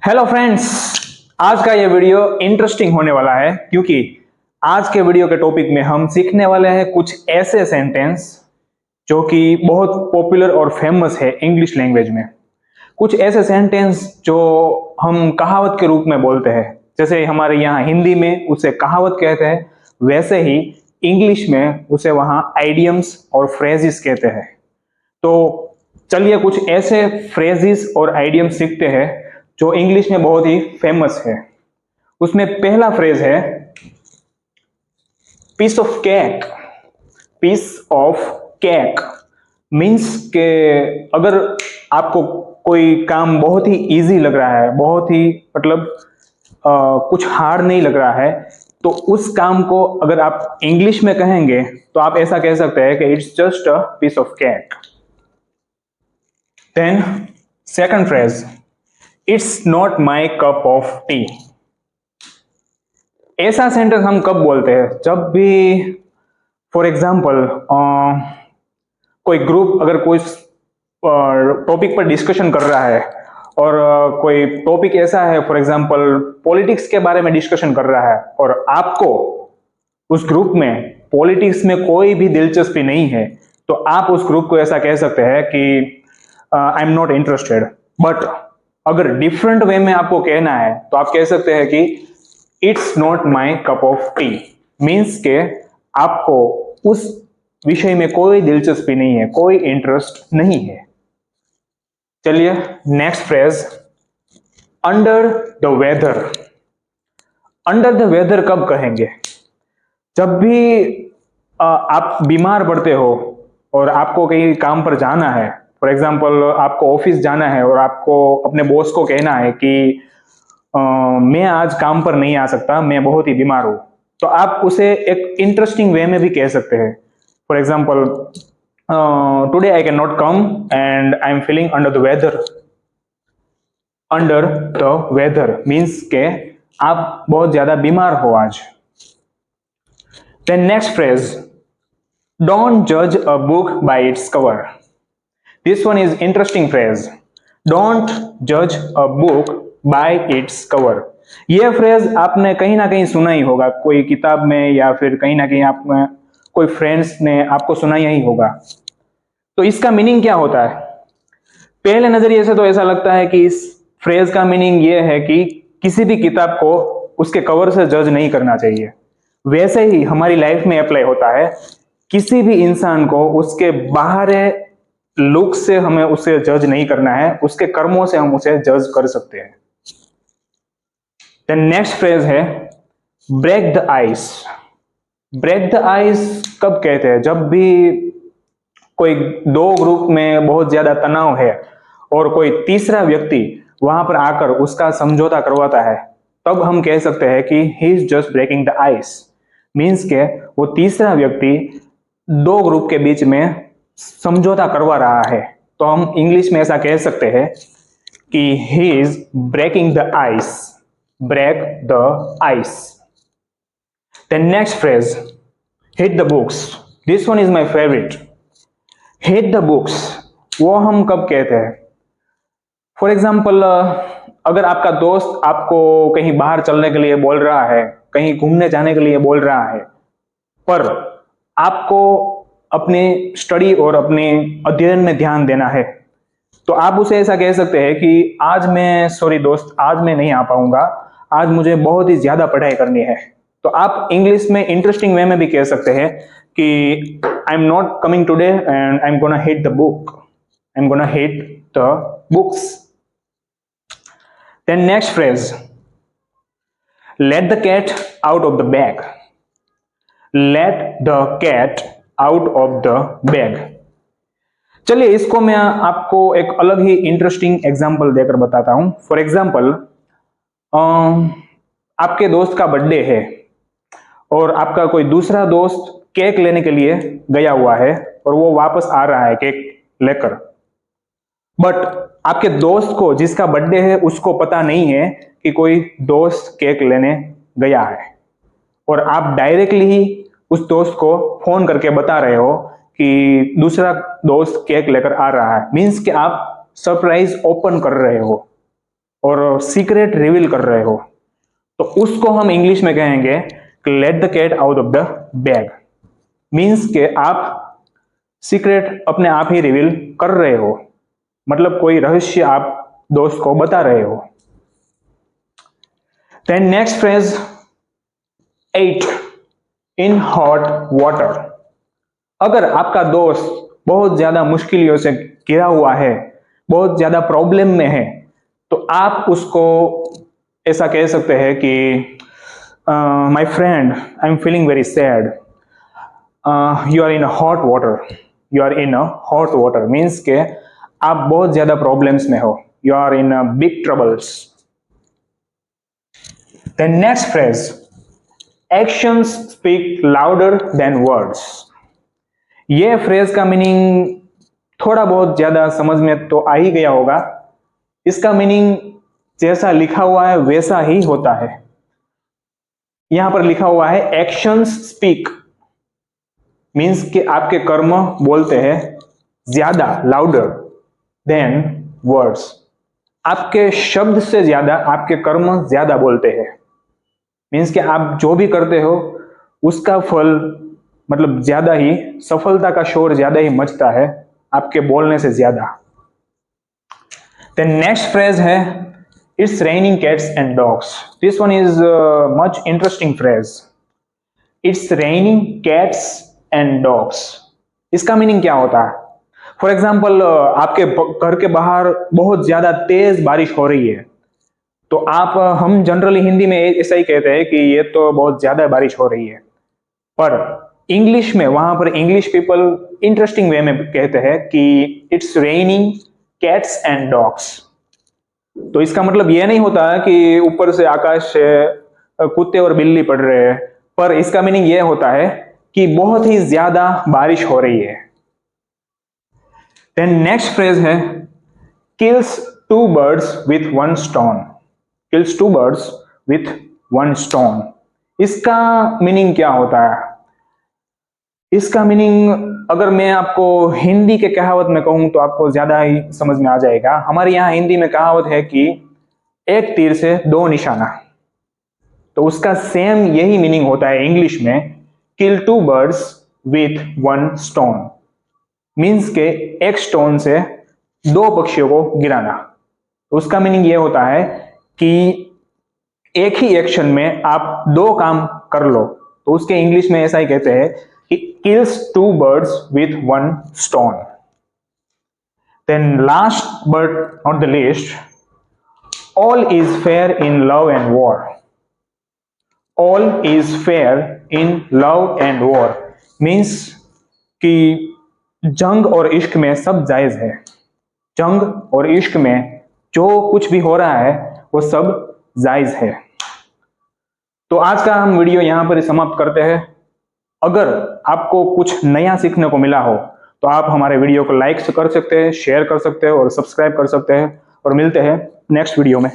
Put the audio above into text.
Hello friends, आज का ये वीडियो इंटरेस्टिंग होने वाला है क्योंकि आज के वीडियो के टॉपिक में हम सीखने वाले हैं कुछ ऐसे सेंटेंस जो कि बहुत पॉपुलर और फेमस है इंग्लिश लैंग्वेज में। कुछ ऐसे सेंटेंस जो हम कहावत के रूप में बोलते हैं, जैसे हमारे यहाँ हिंदी में उसे कहावत कहते हैं, वैसे ही इंग्लिश में उसे वहाँ आइडियम्स और फ्रेजेस कहते हैं। तो चलिए कुछ ऐसे फ्रेजेस और आइडियम्स सीखते हैं जो इंग्लिश में बहुत ही फेमस है। उसमें पहला फ्रेज है piece of cake. Piece of cake means के अगर आपको कोई काम बहुत ही इजी लग रहा है, बहुत ही मतलब कुछ हार्ड नहीं लग रहा है, तो उस काम को अगर आप इंग्लिश में कहेंगे तो आप ऐसा कह सकते हैं कि it's just a piece of cake. Then second phrase, it's not my cup of tea. ऐसा सेंटेंस हम कब बोलते हैं? जब भी फॉर एग्जाम्पल कोई ग्रुप अगर कोई टॉपिक पर डिस्कशन कर रहा है और कोई टॉपिक ऐसा है, फॉर एग्जाम्पल पॉलिटिक्स के बारे में डिस्कशन कर रहा है और आपको उस ग्रुप में पॉलिटिक्स में कोई भी दिलचस्पी नहीं है, तो आप उस ग्रुप को ऐसा कह सकते हैं कि I am not interested. But अगर डिफरेंट वे में आपको कहना है तो आप कह सकते हैं कि it's not my cup of T, means के आपको उस विषय में कोई दिलचस्पी नहीं है, कोई इंटरेस्ट नहीं है। चलिए next phrase, under the weather. Under the weather कब कहेंगे? जब भी आप बीमार पड़ते हो और आपको कहीं काम पर जाना है, फॉर एग्जाम्पल आपको ऑफिस जाना है और आपको अपने बॉस को कहना है कि मैं आज काम पर नहीं आ सकता, मैं बहुत ही बीमार हूं, तो आप उसे एक इंटरेस्टिंग वे में भी कह सकते हैं। For example today I can not come and I am feeling under the weather. Under the weather means के आप बहुत ज्यादा बीमार हो आज। देन नेक्स्ट फ्रेज, डोंट जज a book by its cover. This one is interesting phrase, don't जज a book by its cover. यह फ्रेज आपने कहीं ना कहीं सुना ही होगा, कोई किताब में या फिर कहीं ना कहीं आप कोई फ्रेंड्स ने आपको सुनाया ही होगा। तो इसका मीनिंग क्या होता है? पहले नजरिए से तो ऐसा लगता है कि इस फ्रेज का मीनिंग यह है कि किसी भी किताब को उसके कवर से जज नहीं करना चाहिए। वैसे ही हमारी लाइफ में अप्लाई होता है, किसी भी इंसान को उसके बाहर लुक से हमें उसे जज नहीं करना है, उसके कर्मों से हम उसे जज कर सकते हैं। नेक्स्ट फ्रेज है break the ice. Break the ice कब कहते हैं? जब भी कोई दो ग्रुप में बहुत ज्यादा तनाव है और कोई तीसरा व्यक्ति वहां पर आकर उसका समझौता करवाता है, तब हम कह सकते हैं कि he is just breaking the ice, means के वो तीसरा व्यक्ति दो ग्रुप के बीच में समझौता करवा रहा है। तो हम इंग्लिश में ऐसा कह सकते हैं कि he is breaking the ice. Break the ice. Then next phrase, hit the books. This one is my favorite. Hit the books वो हम कब कहते हैं? फॉर एग्जाम्पल अगर आपका दोस्त आपको कहीं बाहर चलने के लिए बोल रहा है, कहीं घूमने जाने के लिए बोल रहा है, पर आपको अपने स्टडी और अपने अध्ययन में ध्यान देना है, तो आप उसे ऐसा कह सकते हैं कि आज मैं सॉरी दोस्त, आज मैं नहीं आ पाऊंगा, आज मुझे बहुत ही ज्यादा पढ़ाई करनी है। तो आप इंग्लिश में इंटरेस्टिंग वे में भी कह सकते हैं कि I am not coming today and I am gonna hit the book. I am gonna hit the books. Then next phrase, let the cat out of the bag. Let the cat out of the bag. चलिए इसको मैं आपको एक अलग ही interesting example देकर बताता हूं। For example आपके दोस्त का बर्थडे है और आपका कोई दूसरा दोस्त केक लेने के लिए गया हुआ है और वो वापस आ रहा है केक लेकर, बट आपके दोस्त को जिसका बर्थडे है उसको पता नहीं है कि कोई दोस्त केक लेने गया है, और आप डायरेक्टली ही उस दोस्त को फोन करके बता रहे हो कि दूसरा दोस्त केक लेकर आ रहा है, मीन्स कि आप सरप्राइज ओपन कर रहे हो। और सीक्रेट रिवील कर रहे हो, तो उसको हम इंग्लिश में कहेंगे let the cat out of the bag. Means के आप सीक्रेट अपने आप ही रिवील कर रहे हो, मतलब कोई रहस्य आप दोस्त को बता रहे हो। Then next phrase 8 in hot water. अगर आपका दोस्त बहुत ज्यादा मुश्किलों से घिरा हुआ है, बहुत ज्यादा प्रॉब्लम में है, तो आप उसको ऐसा कह सकते हैं कि my friend I am feeling very sad, you are in hot water, you are in hot water. Means के आप बहुत ज्यादा प्रॉब्लम्स में हो, you are in big troubles. The next phrase actions speak louder than words. ये फ्रेज का meaning थोड़ा बहुत ज्यादा समझ में तो आ ही गया होगा। इसका मीनिंग जैसा लिखा हुआ है वैसा ही होता है। यहां पर लिखा हुआ है एक्शंस स्पीक, मीन्स कि आपके कर्म बोलते हैं ज्यादा, लाउडर देन वर्ड्स। आपके शब्द से ज्यादा आपके कर्म ज्यादा बोलते हैं। मीन्स कि आप जो भी करते हो उसका फल मतलब ज्यादा ही, सफलता का शोर ज्यादा ही मचता है आपके बोलने से ज्यादा। देन नेक्स्ट फ्रेज है it's raining cats and dogs. This one is much interesting phrase. It's raining cats and dogs, इसका मीनिंग क्या होता है? फॉर एग्जाम्पल आपके घर के बाहर बहुत ज्यादा तेज बारिश हो रही है, तो हम जनरली हिंदी में ऐसा ही कहते हैं कि ये तो बहुत ज्यादा बारिश हो रही है, पर इंग्लिश में वहां पर इंग्लिश पीपल इंटरेस्टिंग वे में कहते हैं कि it's raining cats and dogs. तो इसका मतलब ये नहीं होता कि ऊपर से आकाश से कुत्ते और बिल्ली पड़ रहे हैं, पर इसका मीनिंग ये होता है कि बहुत ही ज्यादा बारिश हो रही है। देन नेक्स्ट फ्रेज है kills two birds with one stone. Kills two birds with one stone, इसका मीनिंग क्या होता है? इसका मीनिंग अगर मैं आपको हिंदी के कहावत में कहूं तो आपको ज्यादा ही समझ में आ जाएगा। हमारे यहाँ हिंदी में कहावत है कि एक तीर से दो निशाना, तो उसका सेम यही मीनिंग होता है इंग्लिश में kill two birds with one stone. Means के एक स्टोन से दो पक्षियों को गिराना। तो उसका मीनिंग यह होता है कि एक ही एक्शन में आप दो काम कर लो, तो उसके इंग्लिश में ऐसा ही कहते हैं कि kills two birds with one stone. Then last but not the least, all is fair in love and war. All is fair in love and war means कि जंग और इश्क में सब जायज है। जंग और इश्क में जो कुछ भी हो रहा है वो सब जायज है। तो आज का हम वीडियो यहां पर समाप्त करते हैं। अगर आपको कुछ नया सीखने को मिला हो तो आप हमारे वीडियो को लाइक कर सकते हैं, शेयर कर सकते हैं और सब्सक्राइब कर सकते हैं, और मिलते हैं नेक्स्ट वीडियो में।